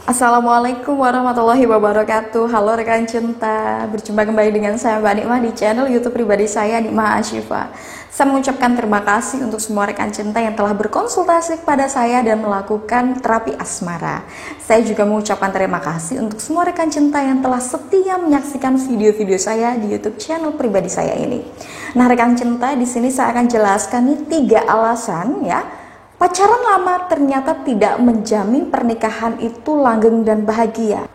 Assalamualaikum warahmatullahi wabarakatuh. Halo rekan cinta, berjumpa kembali dengan saya Mbak Nikmah di channel YouTube pribadi saya, Nikmah Ashifa. Saya mengucapkan terima kasih untuk semua rekan cinta yang telah berkonsultasi kepada saya dan melakukan terapi asmara. Saya juga mengucapkan terima kasih untuk semua rekan cinta yang telah setia menyaksikan video-video saya di YouTube channel pribadi saya ini. Nah rekan cinta, di sini saya akan jelaskan nih 3 alasan ya. Pacaran lama ternyata tidak menjamin pernikahan itu langgeng dan bahagia.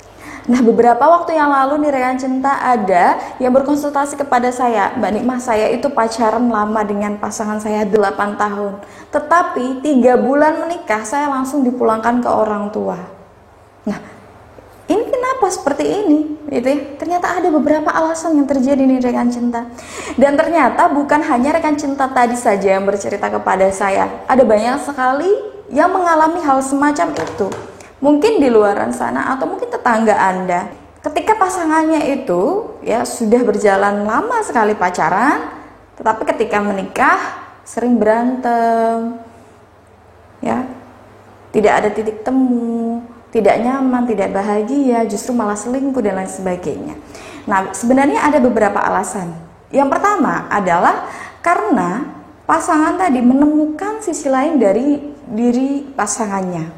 Nah beberapa waktu yang lalu nih rekan cinta ada yang berkonsultasi kepada saya, Mbak Nikmah, saya itu pacaran lama dengan pasangan saya 8 tahun. Tetapi 3 bulan menikah saya langsung dipulangkan ke orang tua. Nah ini kenapa seperti ini? Gitu ya. Ternyata ada beberapa alasan yang terjadi nih rekan cinta. Dan ternyata bukan hanya rekan cinta tadi saja yang bercerita kepada saya. Ada banyak sekali yang mengalami hal semacam itu. Mungkin di luaran sana atau mungkin tetangga Anda. Ketika pasangannya itu ya sudah berjalan lama sekali pacaran, tetapi ketika menikah sering berantem. Ya. Tidak ada titik temu, tidak nyaman, tidak bahagia, justru malah selingkuh dan lain sebagainya. Nah, sebenarnya ada beberapa alasan. Yang pertama adalah karena pasangan tadi menemukan sisi lain dari diri pasangannya.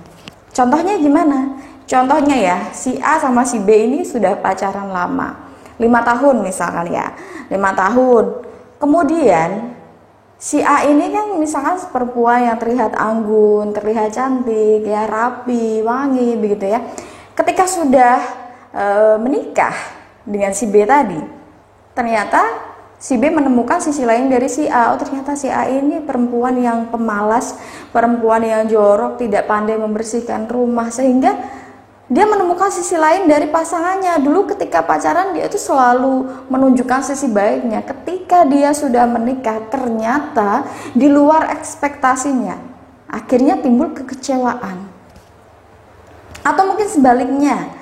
Contohnya gimana? Contohnya ya, si A sama si B ini sudah pacaran lama, 5 tahun misalkan ya, 5 tahun. Kemudian si A ini kan misalkan perempuan yang terlihat anggun, terlihat cantik, ya rapi, wangi begitu ya. Ketika sudah menikah dengan si B tadi, ternyata si B menemukan sisi lain dari si A. Oh ternyata si A ini perempuan yang pemalas, perempuan yang jorok, tidak pandai membersihkan rumah, sehingga dia menemukan sisi lain dari pasangannya. Dulu ketika pacaran dia itu selalu menunjukkan sisi baiknya. Ketika dia sudah menikah ternyata di luar ekspektasinya. Akhirnya timbul kekecewaan. Atau mungkin sebaliknya,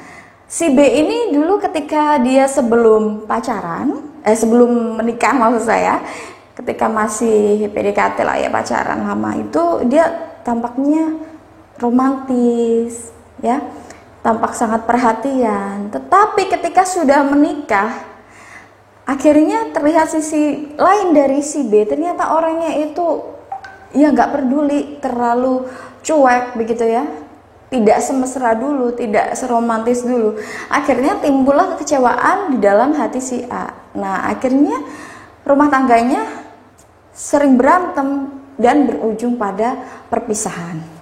si B ini dulu ketika dia sebelum pacaran, sebelum menikah maksud saya, ketika masih PDKT lah ya, pacaran lama itu, dia tampaknya romantis ya, tampak sangat perhatian. Tetapi ketika sudah menikah, akhirnya terlihat sisi lain dari si B. Ternyata orangnya itu ya nggak peduli, terlalu cuek begitu ya, tidak semesra dulu, tidak seromantis dulu. Akhirnya timbullah kekecewaan di dalam hati si A. Nah akhirnya rumah tangganya sering berantem dan berujung pada perpisahan.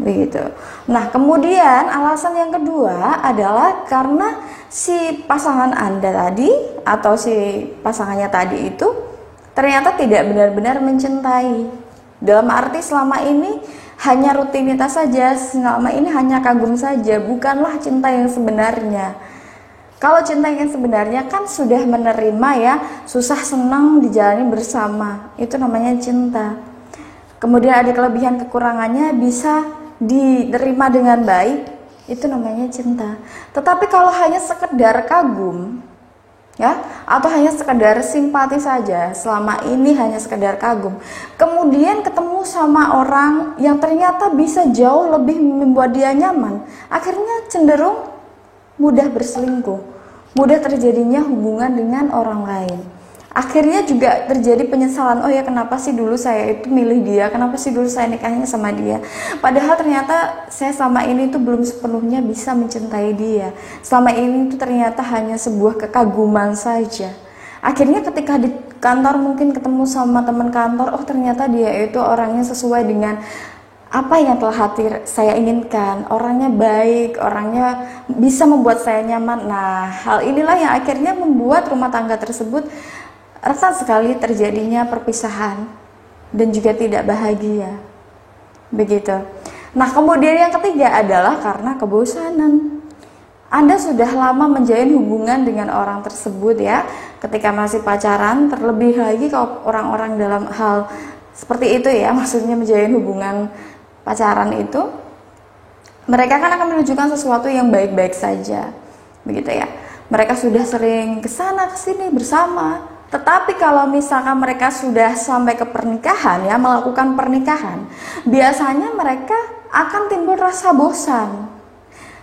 Begitu. Nah kemudian alasan yang kedua adalah karena si pasangan Anda tadi atau si pasangannya tadi itu ternyata tidak benar-benar mencintai. Dalam arti selama ini hanya rutinitas saja, selama ini hanya kagum saja, bukanlah cinta yang sebenarnya. Kalau cinta yang sebenarnya kan sudah menerima ya, susah senang dijalani bersama, itu namanya cinta. Kemudian ada kelebihan kekurangannya bisa diterima dengan baik, itu namanya cinta. Tetapi kalau hanya sekedar kagum ya, atau hanya sekedar simpati saja, selama ini hanya sekedar kagum, kemudian ketemu sama orang yang ternyata bisa jauh lebih membuat dia nyaman, akhirnya cenderung mudah berselingkuh, mudah terjadinya hubungan dengan orang lain. Akhirnya juga terjadi penyesalan, oh ya kenapa sih dulu saya itu milih dia, kenapa sih dulu saya nikahnya sama dia, padahal ternyata saya selama ini itu belum sepenuhnya bisa mencintai dia, selama ini itu ternyata hanya sebuah kekaguman saja. Akhirnya ketika di kantor mungkin ketemu sama teman kantor, oh ternyata dia itu orangnya sesuai dengan apa yang telah hati saya inginkan, orangnya baik, orangnya bisa membuat saya nyaman. Nah hal inilah yang akhirnya membuat rumah tangga tersebut rentan sekali terjadinya perpisahan dan juga tidak bahagia. Begitu. Nah, kemudian yang ketiga adalah karena kebosanan. Anda sudah lama menjalin hubungan dengan orang tersebut ya. Ketika masih pacaran, terlebih lagi kalau orang-orang dalam hal seperti itu ya, maksudnya menjalin hubungan pacaran itu, mereka kan akan menunjukkan sesuatu yang baik-baik saja. Begitu ya. Mereka sudah sering kesana kesini bersama. Tetapi kalau misalkan mereka sudah sampai ke pernikahan ya, melakukan pernikahan, biasanya mereka akan timbul rasa bosan.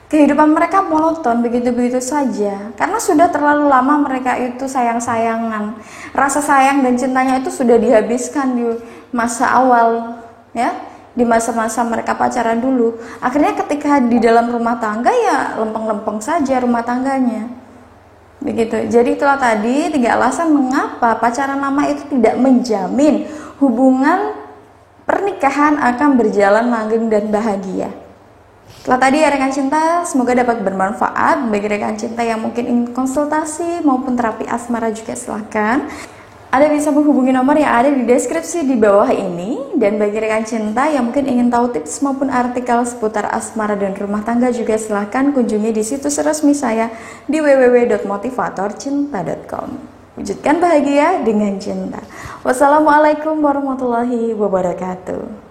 kehidupan mereka monoton begitu-begitu saja karena sudah terlalu lama mereka itu sayang-sayangan. Rasa sayang dan cintanya itu sudah dihabiskan di masa awal, ya, di masa-masa mereka pacaran dulu. Akhirnya ketika di dalam rumah tangga ya lempeng-lempeng saja rumah tangganya, begitu. Jadi itulah tadi 3 alasan mengapa pacaran lama itu tidak menjamin hubungan pernikahan akan berjalan langgeng dan bahagia. Setelah tadi ya rekan cinta, semoga dapat bermanfaat bagi rekan cinta yang mungkin ingin konsultasi maupun terapi asmara juga silahkan. Anda bisa menghubungi nomor yang ada di deskripsi di bawah ini. Dan bagi rekan cinta yang mungkin ingin tahu tips maupun artikel seputar asmara dan rumah tangga juga silahkan kunjungi di situs resmi saya di www.motivatorcinta.com. Wujudkan bahagia dengan cinta. Wassalamualaikum warahmatullahi wabarakatuh.